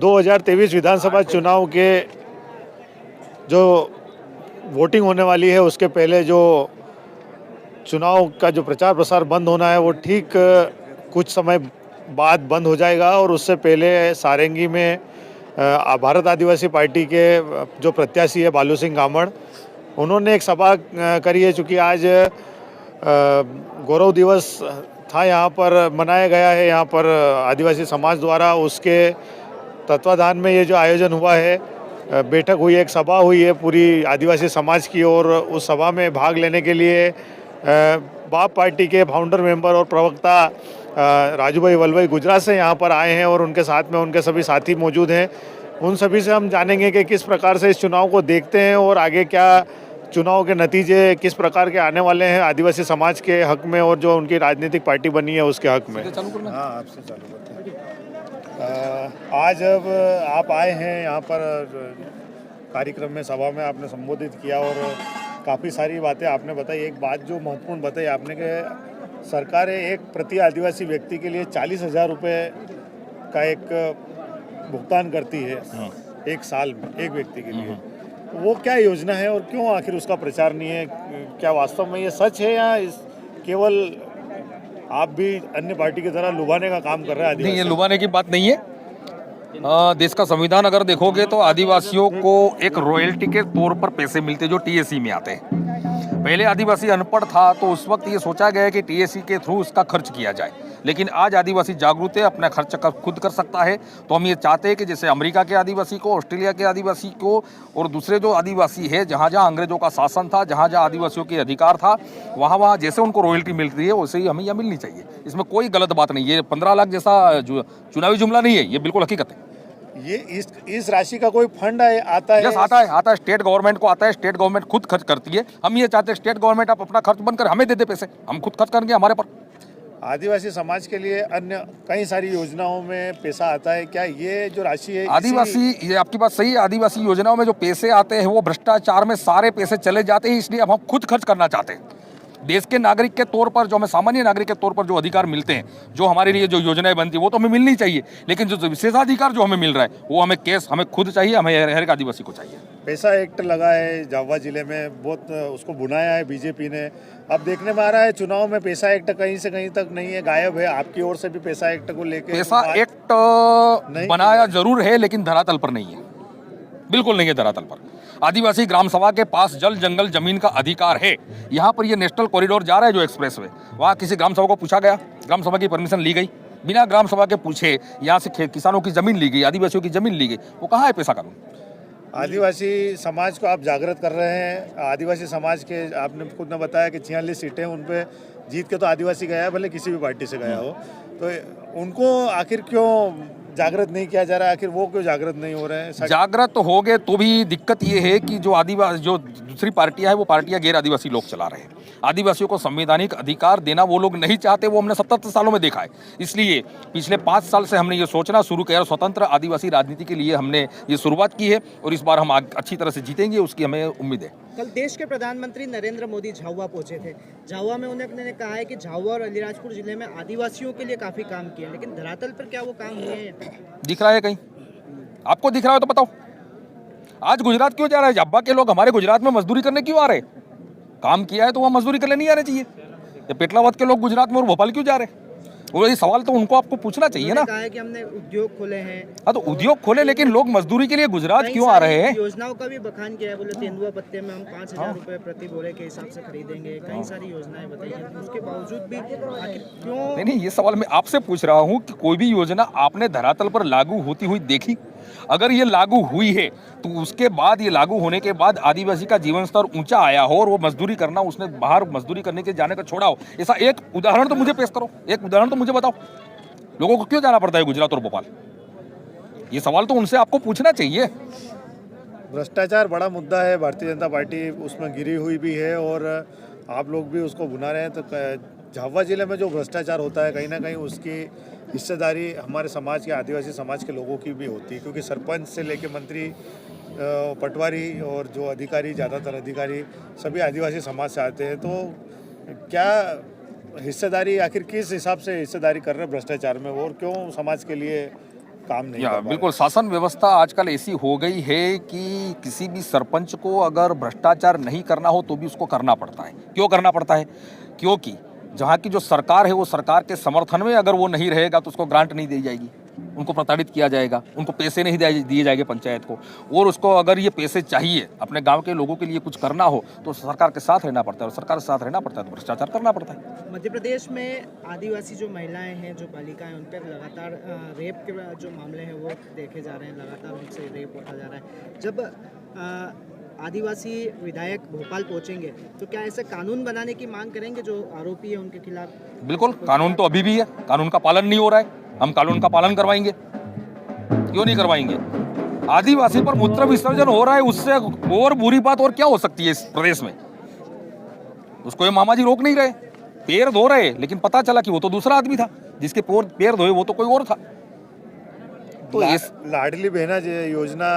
2023 विधानसभा चुनाव के जो वोटिंग होने वाली है उसके पहले जो चुनाव का जो प्रचार प्रसार बंद होना है वो ठीक कुछ समय बाद बंद हो जाएगा। और उससे पहले सारंगी में भारत आदिवासी पार्टी के जो प्रत्याशी है बालू सिंह गामड़, उन्होंने एक सभा करी है। चूँकि आज गौरव दिवस था, यहाँ पर मनाया गया है, यहाँ पर आदिवासी समाज द्वारा उसके तत्वाधान में ये जो आयोजन हुआ है, बैठक हुई है, एक सभा हुई है पूरी आदिवासी समाज की। और उस सभा में भाग लेने के लिए बाप पार्टी के फाउंडर मेंबर और प्रवक्ता राजू भाई वल्लभ गुजरात से यहाँ पर आए हैं और उनके साथ में उनके सभी साथी मौजूद हैं। उन सभी से हम जानेंगे कि किस प्रकार से इस चुनाव को देखते हैं और आगे क्या चुनाव के नतीजे किस प्रकार के आने वाले हैं आदिवासी समाज के हक में और जो उनकी राजनीतिक पार्टी बनी है उसके हक में। हाँ, आपसे चालू करते हैं। आज अब आप आए हैं यहाँ पर कार्यक्रम में, सभा में आपने संबोधित किया और काफ़ी सारी बातें आपने बताई। एक बात जो महत्वपूर्ण बताई आपने कि सरकार एक प्रति आदिवासी व्यक्ति के लिए 40,000 रुपये का एक भुगतान करती है एक साल में एक व्यक्ति के लिए। वो क्या योजना है और क्यों आखिर उसका प्रचार नहीं है? क्या वास्तव में ये सच है या केवल आप भी अन्य पार्टी की तरह लुभाने का काम कर रहे हैं? नहीं, ये लुभाने की बात नहीं है। देश का संविधान अगर देखोगे तो आदिवासियों को एक रॉयल्टी के तौर पर पैसे मिलते जो टीएसी में आते हैं। पहले आदिवासी अनपढ़ था तो उस वक्त ये सोचा गया कि टीएसी के थ्रू उसका खर्च किया जाए, लेकिन आज आदिवासी जागरूक है, अपना खर्च खुद कर सकता है। तो हम ये चाहते हैं कि जैसे अमेरिका के आदिवासी को, ऑस्ट्रेलिया के आदिवासी को और दूसरे जो आदिवासी है, जहाँ जहाँ अंग्रेजों का शासन था, जहाँ जहाँ आदिवासियों के अधिकार था, वहाँ वहाँ जैसे उनको रॉयल्टी मिलती है वैसे ही हमें यह मिलनी चाहिए। इसमें कोई गलत बात नहीं है। 15 लाख जैसा चुनावी जुमला नहीं है, ये बिल्कुल हकीकत है। ये इस राशि का कोई फंड आता है? यस, आता है। स्टेट गवर्नमेंट को आता है। स्टेट गवर्नमेंट खुद खर्च करती है। हम ये चाहते हैं स्टेट गवर्नमेंट आप अपना खर्च बंद कर हमें दे दे पैसे, हम खुद खर्च करेंगे हमारे पर। आदिवासी समाज के लिए अन्य कई सारी योजनाओं में पैसा आता है, क्या ये जो राशि है आदिवासी, ये आपकी बात सही है, आदिवासी योजनाओं में जो पैसे आते हैं वो भ्रष्टाचार में सारे पैसे चले जाते हैं। इसलिए अब हम खुद खर्च करना चाहते हैं। देश के नागरिक के तौर पर जो हमें सामान्य नागरिक के तौर पर जो अधिकार मिलते हैं, जो हमारे लिए जो योजनाएं बनती है वो तो हमें मिलनी चाहिए, लेकिन जो विशेषाधिकार जो हमें मिल रहा है वो हमें कैश हमें खुद चाहिए, हमें हर एक आदिवासी को चाहिए। पैसा एक्ट लगा है झाबुआ जिले में, बहुत उसको बुनाया है बीजेपी ने। अब देखने में आ रहा है चुनाव में पैसा एक्ट कहीं से कहीं तक नहीं है, गायब है। आपकी ओर से भी पैसा एक्ट को लेकर पैसा एक्ट बनाया जरूर है, लेकिन धरातल पर नहीं है, बिल्कुल नहीं है धरातल पर। आदिवासी ग्राम सभा के पास जल जंगल जमीन का अधिकार है। यहाँ पर ये नेशनल कॉरिडोर जा रहा है जो एक्सप्रेस वे, वहाँ किसी ग्राम सभा को पूछा गया, ग्राम सभा की परमिशन ली गई, बिना ग्राम सभा के पूछे यहाँ से किसानों की जमीन ली गई, आदिवासियों की जमीन ली गई। वो कहाँ है पैसा कानून? आदिवासी समाज को आप जागृत कर रहे हैं। आदिवासी समाज के आपने खुद ने बताया कि 46 सीटें उन पे जीत के तो आदिवासी गया है, भले किसी भी पार्टी से गया हो, तो उनको आखिर क्यों जागृत नहीं किया जा रहा है? आखिर वो क्यों जागृत नहीं हो रहे हैं? जागृत हो गए तो भी दिक्कत ये है कि जो दूसरी पार्टियां हैं वो पार्टियां गैर आदिवासी लोग चला रहे हैं। आदिवासियों को संवैधानिक अधिकार देना वो लोग नहीं चाहते, वो हमने 77 सालों में देखा है। इसलिए पिछले 5 साल से हमने ये सोचना शुरू किया, स्वतंत्र आदिवासी राजनीति के लिए हमने ये शुरुआत की है और इस बार हम अच्छी तरह से जीतेंगे, उसकी हमें उम्मीद है। कल देश के प्रधानमंत्री नरेंद्र मोदी झाबुआ पहुंचे थे। झाबुआ में उन्होंने कहा है कि झाबुआ और अलीराजपुर जिले में आदिवासियों के लिए काफी काम किया, लेकिन धरातल पर क्या वो काम हुए हैं? दिख रहा है कहीं? आपको दिख रहा है तो बताओ। आज गुजरात क्यों जा रहा है? झाबुआ के लोग हमारे गुजरात में मजदूरी करने क्यों आ रहे? काम किया है तो वहाँ मजदूरी करने नहीं आने चाहिए। ये पेटलावत के लोग गुजरात में और भोपाल क्यों जा रहे हैं? वो ये सवाल तो उनको आपको पूछना चाहिए ना। कहा है कि हमने उद्योग खोले हैं। हाँ, तो उद्योग खोले, लेकिन लोग मजदूरी के लिए गुजरात क्यों आ रहे हैं? योजनाओं का भी बखान किया है, बोले तेंदुआ पत्ते में हम 5,000 रुपए प्रति बोरे के हिसाब से खरीदेंगे। कई सारी योजनाएं बताई हैं, उसके बावजूद भी आखिर क्यों? नहीं, ये सवाल मैं आपसे पूछ रहा हूँ कि कोई भी योजना आपने धरातल पर लागू होती हुई देखी? अगर ये लागू हुई है तो उसके बाद, ये लागू होने के बाद आदिवासी का जीवन स्तर ऊंचा आया हो और वो मजदूरी करना, उसने बाहर मजदूरी करने के जाने का छोड़ा हो, ऐसा एक उदाहरण तो मुझे पेश करो, एक उदाहरण तो मुझे बताओ। लोगों को क्यों जाना पड़ता है गुजरात और भोपाल? ये सवाल तो उनसे आपको पूछना चाहिए। भ्रष्टाचार बड़ा मुद्दा है, भारतीय जनता पार्टी उसमें गिरी हुई भी है और आप लोग भी उसको बुना रहे हैं। तो झाबुआ जिले में जो भ्रष्टाचार होता है, कहीं ना कहीं उसकी हिस्सेदारी हमारे समाज के, आदिवासी समाज के लोगों की भी होती है, क्योंकि सरपंच से लेकर मंत्री, पटवारी और जो अधिकारी, ज़्यादातर अधिकारी सभी आदिवासी समाज से आते हैं। तो क्या हिस्सेदारी, आखिर किस हिसाब से हिस्सेदारी कर रहे हैं भ्रष्टाचार में, और क्यों समाज के लिए काम नहीं या कर पा रहे। बिल्कुल, शासन व्यवस्था आजकल ऐसी हो गई है कि किसी भी सरपंच को अगर भ्रष्टाचार नहीं करना हो तो भी उसको करना पड़ता है। क्यों करना पड़ता है? क्योंकि जहाँ की जो सरकार है वो सरकार के समर्थन में अगर वो नहीं रहेगा तो उसको ग्रांट नहीं दी जाएगी, उनको प्रताड़ित किया जाएगा, उनको पैसे नहीं दिए जाएंगे पंचायत को, और उसको अगर ये पैसे चाहिए अपने गांव के लोगों के लिए कुछ करना हो तो सरकार के साथ रहना पड़ता है, और सरकार के साथ रहना पड़ता है तो भ्रष्टाचार करना पड़ता है। मध्य प्रदेश में आदिवासी जो महिलाएं हैं, जो बालिकाएं, उन पर लगातार रेप के जो मामले हैं वो देखे जा रहे हैं, लगातार उनसे रेप होता जा रहा है। जब आदिवासी विधायक भोपाल पहुंचेंगे तो क्या ऐसे कानून बनाने की मांग करेंगे जो आरोपी है उनके खिलाफ? बिल्कुल, कानून तो अभी भी है, कानून का पालन नहीं हो रहा है, हम कानून का पालन करवाएंगे। क्यों नहीं करवाएंगे? आदिवासी पर मूत्र विसर्जन हो रहा है, उससे और बुरी बात और क्या हो सकती है इस प्रदेश में? उसको ये मामा जी रोक नहीं रहे, पैर धो रहे, लेकिन पता चला कि वो तो दूसरा आदमी था, जिसके पैर धोए वो तो कोई और था। तो लाडली बहना योजना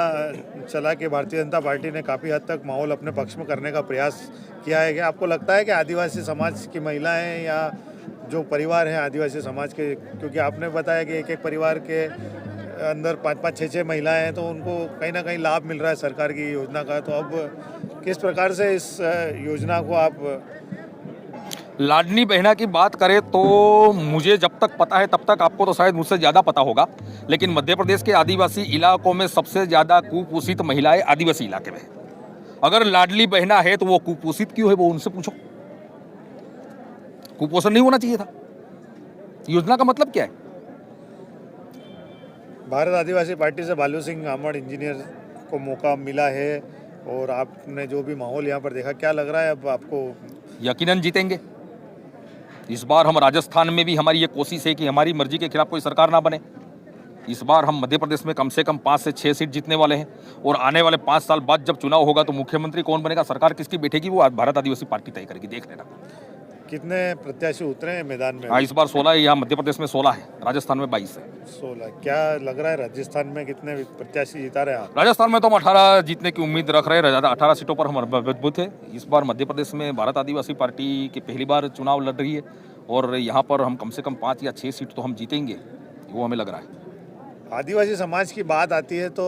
चला के भारतीय जनता पार्टी ने काफ़ी हद तक माहौल अपने पक्ष में करने का प्रयास किया है। क्या आपको लगता है कि आदिवासी समाज की महिलाएं या जो परिवार हैं आदिवासी समाज के, क्योंकि आपने बताया कि एक एक परिवार के अंदर 5-5, 6-6 महिलाएं हैं, तो उनको कहीं ना कहीं लाभ मिल रहा है सरकार की योजना का, तो अब किस प्रकार से इस योजना को आप? लाडली बहना की बात करें तो मुझे जब तक पता है तब तक, आपको तो शायद मुझसे ज़्यादा पता होगा, लेकिन मध्य प्रदेश के आदिवासी इलाकों में सबसे ज़्यादा कुपोषित महिलाएं आदिवासी इलाके में है। अगर लाडली बहना है तो वो कुपोषित क्यों है वो उनसे पूछो। कुपोषण नहीं होना चाहिए था। योजना का मतलब क्या है? भारत आदिवासी पार्टी से बालू सिंह आमड़ इंजीनियर को मौका मिला है, और आपने जो भी माहौल यहाँ पर देखा, क्या लग रहा है अब आपको? यकीनन जीतेंगे। इस बार हम राजस्थान में भी, हमारी ये कोशिश है कि हमारी मर्जी के खिलाफ कोई सरकार ना बने। इस बार हम मध्य प्रदेश में कम से कम 5 से 6 सीट जीतने वाले हैं, और आने वाले 5 साल बाद जब चुनाव होगा तो मुख्यमंत्री कौन बनेगा, सरकार किसकी बैठेगी, वो भारत आदिवासी पार्टी तय करेगी, देख लेना। कितने प्रत्याशी उतरे हैं मैदान में? हाँ, इस बार 16 है, यहाँ मध्य प्रदेश में 16 है, राजस्थान में 22 है। 16। क्या लग रहा है राजस्थान में कितने प्रत्याशी जिता रहे हैं आप? राजस्थान में तो हम 18 जीतने की उम्मीद रख रहे हैं, 18 सीटों पर हम मजबूत है। इस बार मध्य प्रदेश में भारत आदिवासी पार्टी की पहली बार चुनाव लड़ रही है, और यहाँ पर हम कम से कम 5 या 6 सीट तो हम जीतेंगे, वो हमें लग रहा है। आदिवासी समाज की बात आती है तो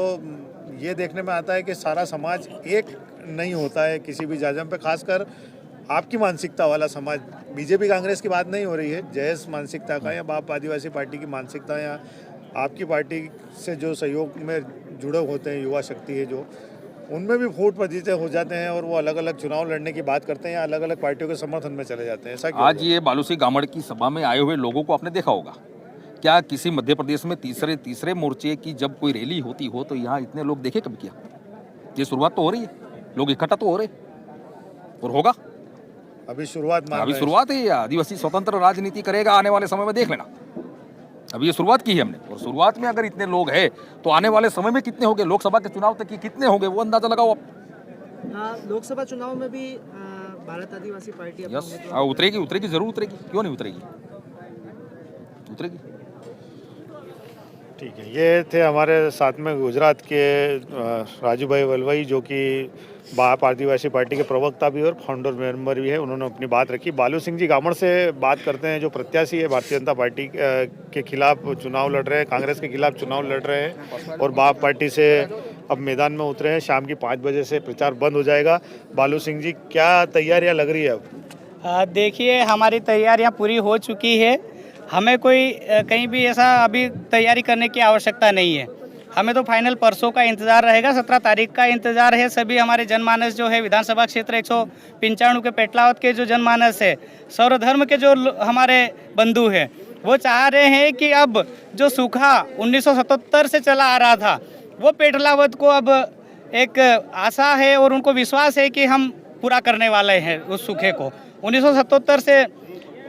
ये देखने में आता है कि सारा समाज एक नहीं होता है किसी भी जाजम पे, खासकर आपकी मानसिकता वाला समाज। बीजेपी कांग्रेस की बात नहीं हो रही है, जयस मानसिकता का या बाप आदिवासी पार्टी की मानसिकता, या आपकी पार्टी से जो सहयोग में जुड़े होते हैं युवा शक्ति है जो, उनमें भी फूट पजीते हो जाते हैं और वो अलग अलग चुनाव लड़ने की बात करते हैं या अलग अलग पार्टियों के समर्थन में चले जाते हैं। ऐसा क्यों? आज ये बालू सिंह गामड़ की सभा में आए हुए लोगों को आपने देखा होगा, क्या किसी मध्य प्रदेश में तीसरे मोर्चे की जब कोई रैली होती हो तो यहाँ इतने लोग देखे कभी? क्या ये शुरुआत तो हो रही है, लोग इकट्ठा तो हो रहे, और होगा अभी शुरुआत है। आदिवासी स्वतंत्र राजनीति करेगा आने वाले समय में, देख लेना। अभी ये शुरुआत की है हमने, और शुरुआत में अगर इतने लोग हैं तो आने वाले समय में कितने होंगे, लोकसभा के चुनाव तक कितने होंगे वो अंदाजा लगाओ आप। हाँ, लोकसभा चुनाव में भी भारत आदिवासी पार्टी उतरेगी, जरूर उतरेगी, क्यों नहीं उतरेगी? ठीक है। ये थे हमारे साथ में गुजरात के राजू भाई वलवई, जो कि बाप आदिवासी पार्टी के प्रवक्ता भी और फाउंडर मेंबर भी है। उन्होंने अपनी बात रखी। बालू सिंह जी गामड़ से बात करते हैं, जो प्रत्याशी है भारतीय जनता पार्टी के खिलाफ चुनाव लड़ रहे हैं, कांग्रेस के खिलाफ चुनाव लड़ रहे हैं, और बाप पार्टी से अब मैदान में उतरे हैं। शाम की 5 बजे से प्रचार बंद हो जाएगा। बालू सिंह जी, क्या तैयारियाँ लग रही है अब? देखिए, हमारी तैयारियां पूरी हो चुकी है। हमें कोई कहीं भी ऐसा अभी तैयारी करने की आवश्यकता नहीं है। हमें तो फाइनल परसों का इंतज़ार रहेगा, 17 तारीख का इंतज़ार है। सभी हमारे जनमानस जो है विधानसभा क्षेत्र 195 के पेटलावत के जो जनमानस है, सर्वधर्म के जो हमारे बंधु हैं, वो चाह रहे हैं कि अब जो सूखा 1977 से चला आ रहा था, वो पेटलावत को अब एक आशा है और उनको विश्वास है कि हम पूरा करने वाले हैं उस सूखे को। 1977 से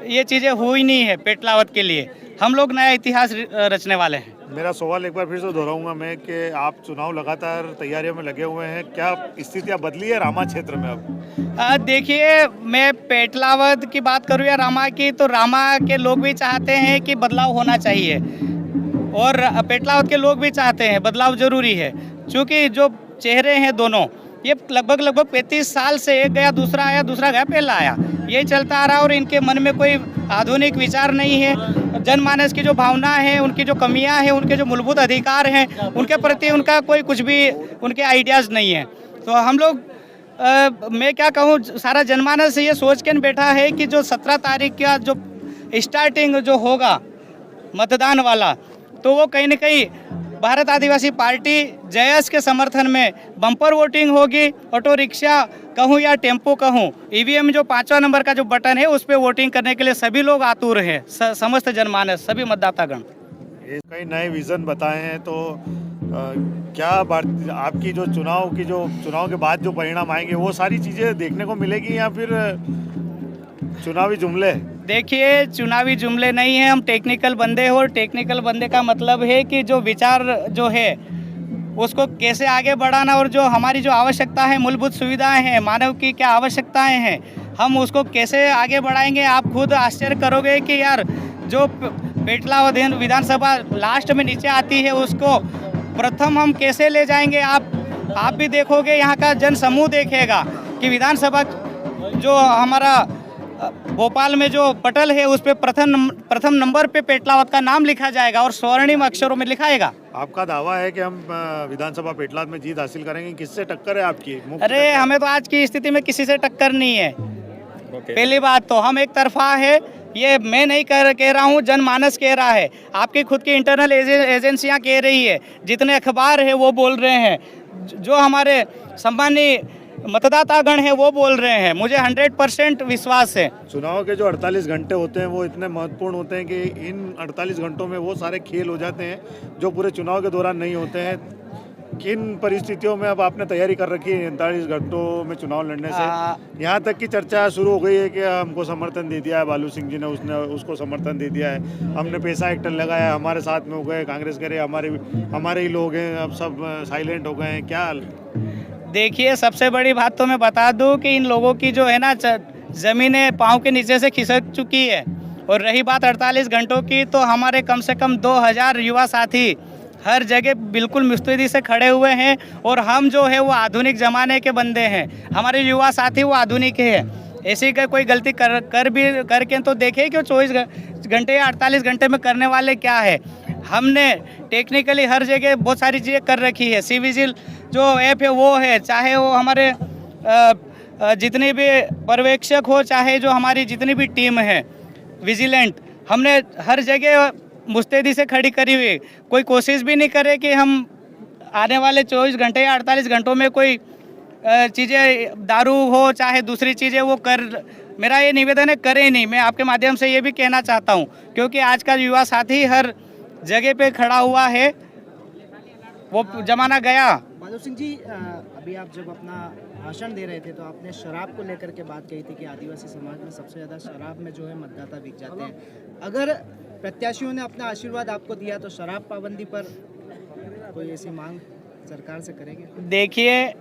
ये चीज़ें हुई नहीं है पेटलावत के लिए। हम लोग नया इतिहास रचने वाले हैं। मेरा सवाल एक बार फिर से दोहराऊंगा मैं कि आप चुनाव लगातार तैयारियों में लगे हुए हैं, क्या स्थितियां बदली है रामा क्षेत्र में अब? देखिए, मैं पेटलावत की बात करूँ या रामा की, तो रामा के लोग भी चाहते हैं कि बदलाव होना चाहिए, और पेटलावत के लोग भी चाहते हैं बदलाव जरूरी है। क्योंकि जो चेहरे हैं दोनों, ये लगभग 35 साल से, एक गया दूसरा आया, दूसरा गया पहला आया, ये चलता आ रहा है, और इनके मन में कोई आधुनिक विचार नहीं है। जनमानस की जो भावना है, उनकी जो कमियां हैं, उनके जो मूलभूत अधिकार हैं, उनके प्रति उनका कोई कुछ भी उनके आइडियाज़ नहीं है। तो हम लोग मैं क्या कहूँ, सारा जनमानस ये सोच के बैठा है कि जो 17 तारीख का जो स्टार्टिंग जो होगा मतदान वाला, तो वो कहीं न कहीं भारत आदिवासी पार्टी जयस के समर्थन में बम्पर वोटिंग होगी। ऑटो रिक्शा कहूँ या टेम्पो कहूँ, ईवीएम जो 5वां नंबर का जो बटन है उस पर वोटिंग करने के लिए सभी लोग आतुर हैं, समस्त जनमानस, सभी मतदातागण। ये कई नए विज़न बताए हैं, तो क्या आपकी जो चुनाव के बाद जो परिणाम आएंगे वो सारी चीज़ें देखने को मिलेगी या फिर चुनावी जुमले? देखिए, चुनावी जुमले नहीं है, हम टेक्निकल बंदे हैं और टेक्निकल बंदे का मतलब है कि जो विचार जो है उसको कैसे आगे बढ़ाना और जो हमारी जो आवश्यकता है, मूलभूत सुविधाएं हैं, मानव की क्या आवश्यकताएं हैं, हम उसको कैसे आगे बढ़ाएंगे। आप खुद आश्चर्य करोगे कि यार जो पेटला विधानसभा लास्ट में नीचे आती है उसको प्रथम हम कैसे ले जाएंगे। आप भी देखोगे, यहाँ का जन समूह देखेगा कि विधानसभा जो हमारा भोपाल में जो पटल है उस पे प्रथम नंबर पे पेटलावत का नाम लिखा जाएगा और स्वर्णिम अक्षरों में लिखाएगा। आपका दावा है कि हम विधानसभा पेटलाद में जीत हासिल करेंगे, किससे टक्कर है आपकी? अरे हमें तो आज की स्थिति में किसी से टक्कर नहीं है। पहली बात तो हम एक तरफा है, ये मैं नहीं कह रहा हूँ, जनमानस कह रहा है, आपकी खुद की इंटरनल एजेंसियाँ कह रही है, जितने अखबार है वो बोल रहे हैं, जो हमारे सम्मानीय मतदातागण है वो बोल रहे हैं। मुझे 100% विश्वास है। चुनाव के जो 48 घंटे होते हैं वो इतने महत्वपूर्ण होते हैं कि इन 48 घंटों में वो सारे खेल हो जाते हैं जो पूरे चुनाव के दौरान नहीं होते हैं। किन परिस्थितियों में अब आपने तैयारी कर रखी है 48 घंटों में चुनाव लड़ने से? यहाँ तक की चर्चा शुरू हो गई है कि हमको समर्थन दे दिया है बालू सिंह जी ने, उसको समर्थन दे दिया है, हमने पैसा एक्टर लगाया, हमारे साथ में हो गए, कांग्रेस करे हमारे ही लोग हैं, अब सब साइलेंट हो गए हैं, क्या? देखिए, सबसे बड़ी बात तो मैं बता दूं कि इन लोगों की जो है ना ज़मीनें पाँव के नीचे से खिसक चुकी है। और रही बात 48 घंटों की, तो हमारे कम से कम 2000 युवा साथी हर जगह बिल्कुल मुस्तैदी से खड़े हुए हैं और हम जो है वो आधुनिक ज़माने के बंदे हैं। हमारे युवा साथी वो आधुनिक है। ऐसी का कोई गलती करके तो देखे कि 24 घंटे या 48 घंटे में करने वाले क्या है। हमने टेक्निकली हर जगह बहुत सारी चीज़ें कर रखी है। सी विजिल जो ऐप है वो है, चाहे वो हमारे जितने भी पर्यवेक्षक हो, चाहे जो हमारी जितनी भी टीम है विजिलेंट, हमने हर जगह मुस्तैदी से खड़ी करी हुई। कोई कोशिश भी नहीं करे कि हम आने वाले 24 घंटे या 48 घंटों में कोई चीज़ें दारू हो चाहे दूसरी चीज़ें वो कर। मेरा ये निवेदन है, करें नहीं। मैं आपके माध्यम से ये भी कहना चाहता हूँ, क्योंकि आज का युवा साथी हर जगह पे खड़ा हुआ है, वो जमाना गया। बालू सिंह जी, अभी आप जब अपना भाषण दे रहे थे तो आपने शराब को लेकर के बात कही थी कि आदिवासी समाज में सबसे ज़्यादा शराब में जो है मतदाता बिक जाते हैं। अगर प्रत्याशियों ने अपना आशीर्वाद आपको दिया तो शराब पाबंदी पर कोई ऐसी मांग सरकार से करेंगे? देखिए,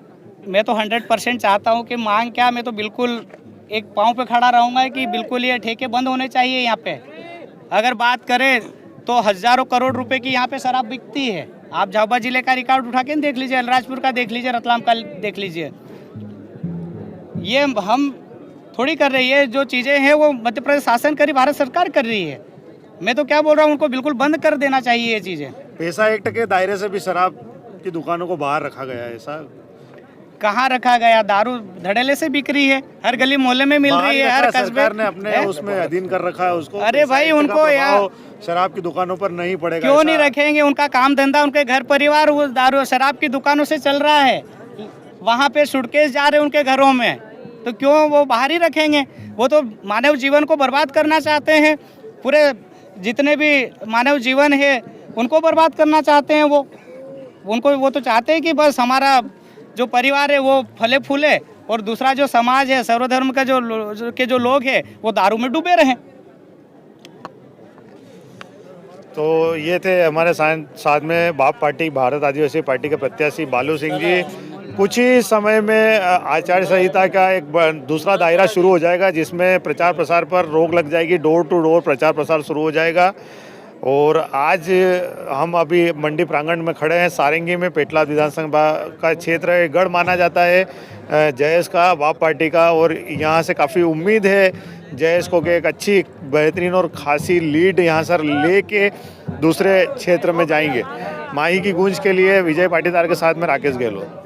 मैं तो 100% चाहता हूँ कि मांग क्या, मैं तो बिल्कुल एक पाँव पे खड़ा रहूँगा कि बिल्कुल ये ठेके बंद होने चाहिए। यहाँ पे अगर बात करें तो हज़ारों करोड़ रुपए की यहाँ पे शराब बिकती है। आप झाबुआ जिले का रिकॉर्ड उठा के देख लीजिए, अलीराजपुर का देख लीजिए, रतलाम का देख लीजिए। ये हम थोड़ी कर रही है, जो चीज़ें हैं वो मध्य प्रदेश शासन कर रही, भारत सरकार कर रही है। मैं तो क्या बोल रहा हूँ, उनको बिल्कुल बंद कर देना चाहिए ये चीज़ें। पैसा एक्ट के दायरे से भी शराब की दुकानों को बाहर रखा गया है। ऐसा कहाँ रखा गया? दारू धड़ेले से बिक रही है, हर गली मोहल्ले में मिल रही है, हर कस्बे। सरकार ने अपने उसमें अधीन कर रखा है उसको। अरे भाई, उनको यार शराब की दुकानों पर नहीं पड़ेगा। क्यों नहीं रखेंगे? उनका काम धंधा, उनके घर परिवार वो दारू शराब की दुकानों से चल रहा है। वहाँ पे सूटकेस जा रहे हैं उनके घरों में, तो क्यों वो बाहर ही रखेंगे? वो तो मानव जीवन को बर्बाद करना चाहते हैं। पूरे जितने भी मानव जीवन है उनको बर्बाद करना चाहते हैं। वो तो चाहते हैं कि बस हमारा जो परिवार है वो फले फूले और दूसरा जो समाज है, सर्वधर्म का जो लोग हैं वो दारू में डूबे रहें। तो ये थे हमारे साथ में बाप पार्टी भारत आदिवासी पार्टी के प्रत्याशी बालू सिंह जी। कुछ ही समय में आचार संहिता का एक दूसरा दायरा शुरू हो जाएगा, जिसमें प्रचार प्रसार पर रोक लग जाएगी। डोर टू डोर प्रचार प्रसार शुरू हो जाएगा। और आज हम अभी मंडी प्रांगण में खड़े हैं। सारंगी में पेटलाद विधानसभा का क्षेत्र गढ़ माना जाता है जयस का, बाप पार्टी का, और यहाँ से काफ़ी उम्मीद है जयेश को के एक अच्छी बेहतरीन और खासी लीड यहाँ सर लेके दूसरे क्षेत्र में जाएंगे। माही की गूंज के लिए विजय पाटीदार के साथ में राकेश गहलोत।